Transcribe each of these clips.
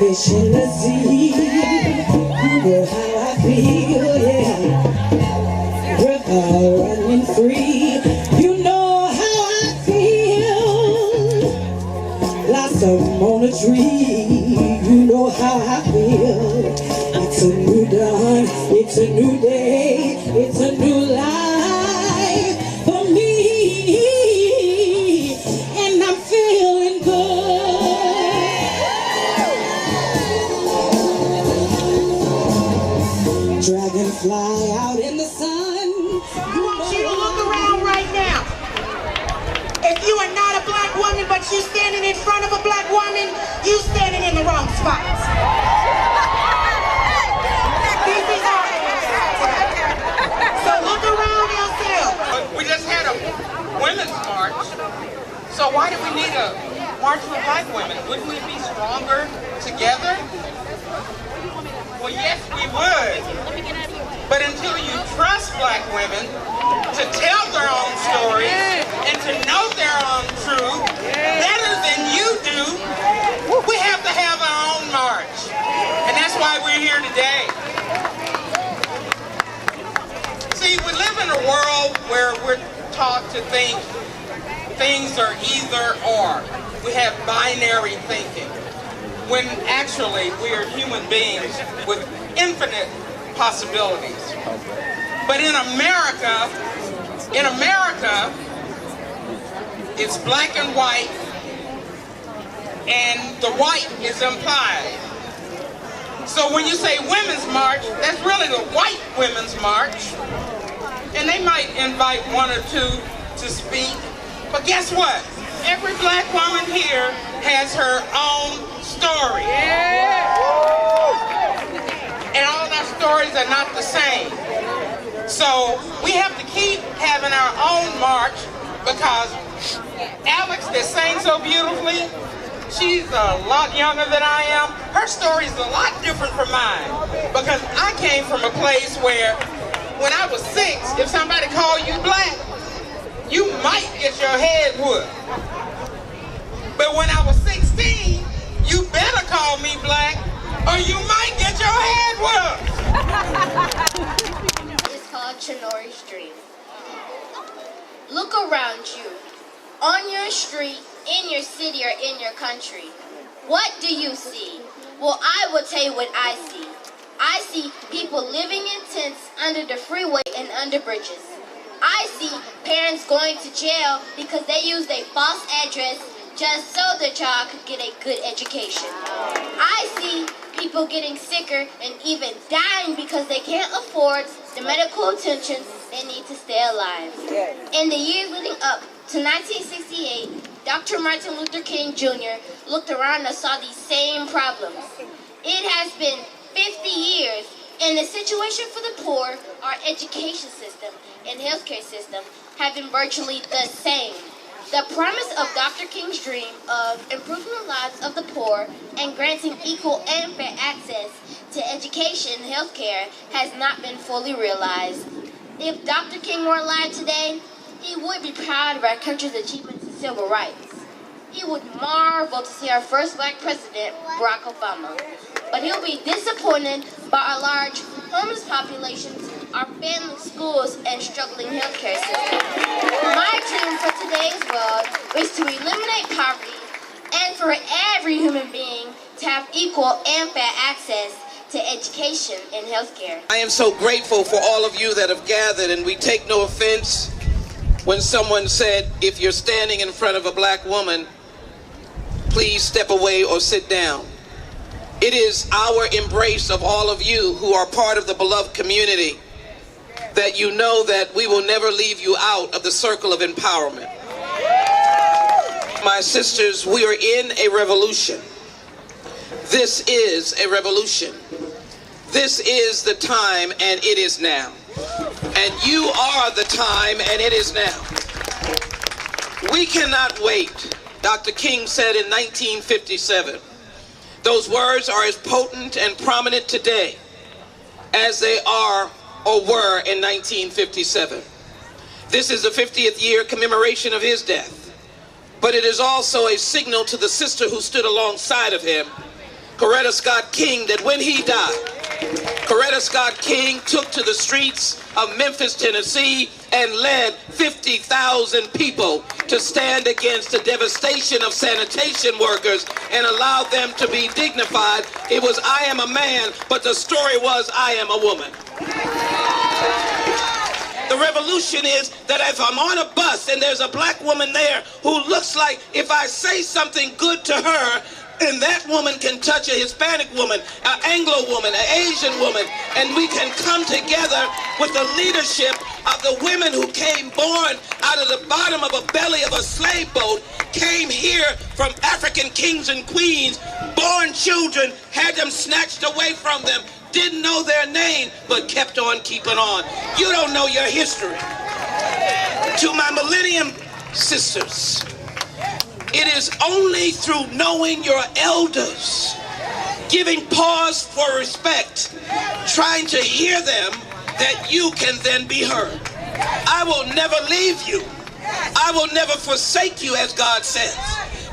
fish in the sea. You know how I feel, yeah. River running free. You know how I feel. Blossom on a tree. You know how I feel. It's a new dawn. It's a new day. It's a new life for me. And I'm feeling good. Dragonfly out in the sun. I want you to look around right now. If you are not a black woman, but you standing in front of a black woman, you standing in the wrong spot. So look around yourself. We just had a women's march. So why do we need a march for black women? Wouldn't we be stronger together? Well, yes, we would. But until you trust black women to tell their own stories and to know their own truth better than you do, we have to have our own march. And that's why we're here today. See, we live in a world where we're taught to think things are either or. We have binary thinking, when actually we are human beings with infinite possibilities. But in America, it's black and white, and the white is implied. So when you say women's march, that's really the white women's march. And they might invite one or two to speak. But guess what? Every black woman here has her own story. And all our stories are not the same. So we have to keep having our own march, because Alex, that sang so beautifully, she's a lot younger than I am. Her story's a lot different from mine, because I came from a place where when I was 6, if somebody called you black, you might get your head whooped. But when I was 16, you better call me black, or you might get your head whooped. It's called Chinori's Dream. Look around you, on your street, in your city, or in your country. What do you see? Well, I will tell you what I see. I see people living in tents under the freeway and under bridges. I see parents going to jail because they used a false address just so their child could get a good education. I see people getting sicker and even dying because they can't afford the medical attention they need to stay alive. In the years leading up to 1968, Dr. Martin Luther King Jr. looked around and saw these same problems. It has been 50 years, and the situation for the poor, our education system and healthcare system have been virtually the same. The promise of Dr. King's dream of improving the lives of the poor and granting equal and fair access to education and healthcare has not been fully realized. If Dr. King were alive today, he would be proud of our country's achievements in civil rights. He would marvel to see our first black president, Barack Obama. But he'll be disappointed by our large homeless populations, our failing schools, and struggling healthcare system. My dream for today's world is to eliminate poverty and for every human being to have equal and fair access to education and healthcare. I am so grateful for all of you that have gathered, and we take no offense when someone said, if you're standing in front of a black woman, please step away or sit down. It is our embrace of all of you who are part of the beloved community that you know that we will never leave you out of the circle of empowerment. My sisters, we are in a revolution. This is a revolution. This is the time, and it is now. And you are the time, and it is now. We cannot wait. Dr. King said in 1957, those words are as potent and prominent today as they are or were in 1957. This is the 50th year commemoration of his death, but it is also a signal to the sister who stood alongside of him Coretta Scott King, that when he died, Coretta Scott King took to the streets of Memphis, Tennessee, and led 50,000 people to stand against the devastation of sanitation workers and allow them to be dignified. It was, I am a man, but the story was, I am a woman. The revolution is that if I'm on a bus and there's a black woman there who looks like if I say something good to her, and that woman can touch a Hispanic woman, an Anglo woman, an Asian woman, and we can come together with the leadership of the women who came born out of the bottom of a belly of a slave boat, came here from African kings and queens, born children, had them snatched away from them, didn't know their name, but kept on keeping on. You don't know your history. To my millennium sisters, it is only through knowing your elders, giving pause for respect, trying to hear them, that you can then be heard. I will never leave you. I will never forsake you, as God says.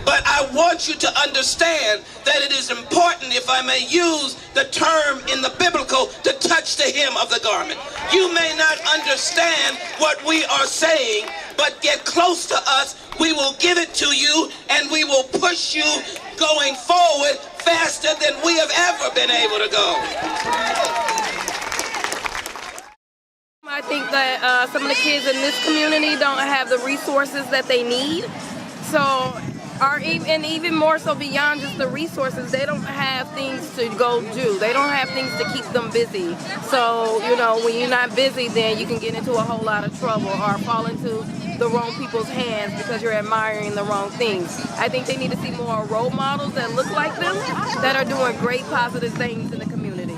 But I want you to understand that it is important, if I may use the term in the biblical, to touch the hem of the garment. You may not understand what we are saying, but get close to us. We will give it to you, and we will push you going forward faster than we have ever been able to go. I think that some of the kids in this community don't have the resources that they need. So, and even more so beyond just the resources, they don't have things to go do. They don't have things to keep them busy. So, you know, when you're not busy, then you can get into a whole lot of trouble or fall into the wrong people's hands because you're admiring the wrong things. I think they need to see more role models that look like them, that are doing great positive things in the community.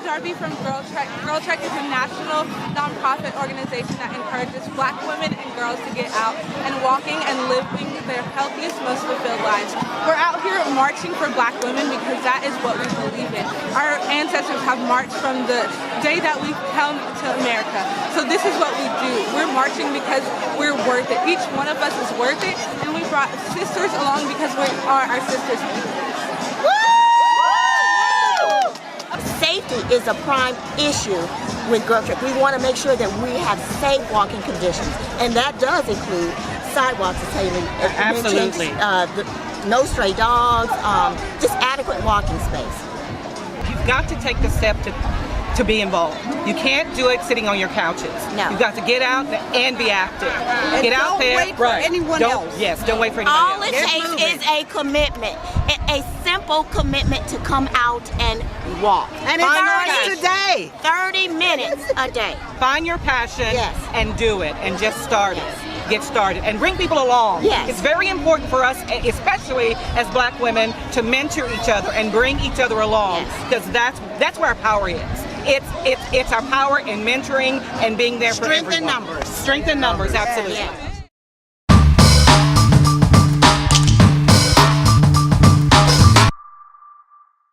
Darby from Girl Trek. Girl Trek is a national nonprofit organization that encourages black women and girls to get out and walking and living their healthiest, most fulfilled lives. We're out here marching for black women because that is what we believe in. Our ancestors have marched from the day that we come to America. So this is what we do. We're marching because we're worth it. Each one of us is worth it, and we brought sisters along because we are our sisters' keepers. Safety is a prime issue with Girl Trek. We want to make sure that we have safe walking conditions, and that does include sidewalks, as Haley Absolutely. mentioned, no stray dogs, just adequate walking space. You've got to take the step to be involved. You can't do it sitting on your couches. No. You've got to get out and be active. And get out there. Don't wait for anyone else. Yes, don't wait for anybody All else. it takes is a commitment, a simple commitment to come out and walk. And it's today. 30 minutes a day. Find your passion Yes. and do it, and just start it. Get started and bring people along. Yes. It's very important for us, especially as black women, to mentor each other and bring each other along, because that's where our power is. It's our power in mentoring and being there for everyone. Strength in numbers. Strength in numbers, absolutely. Yeah.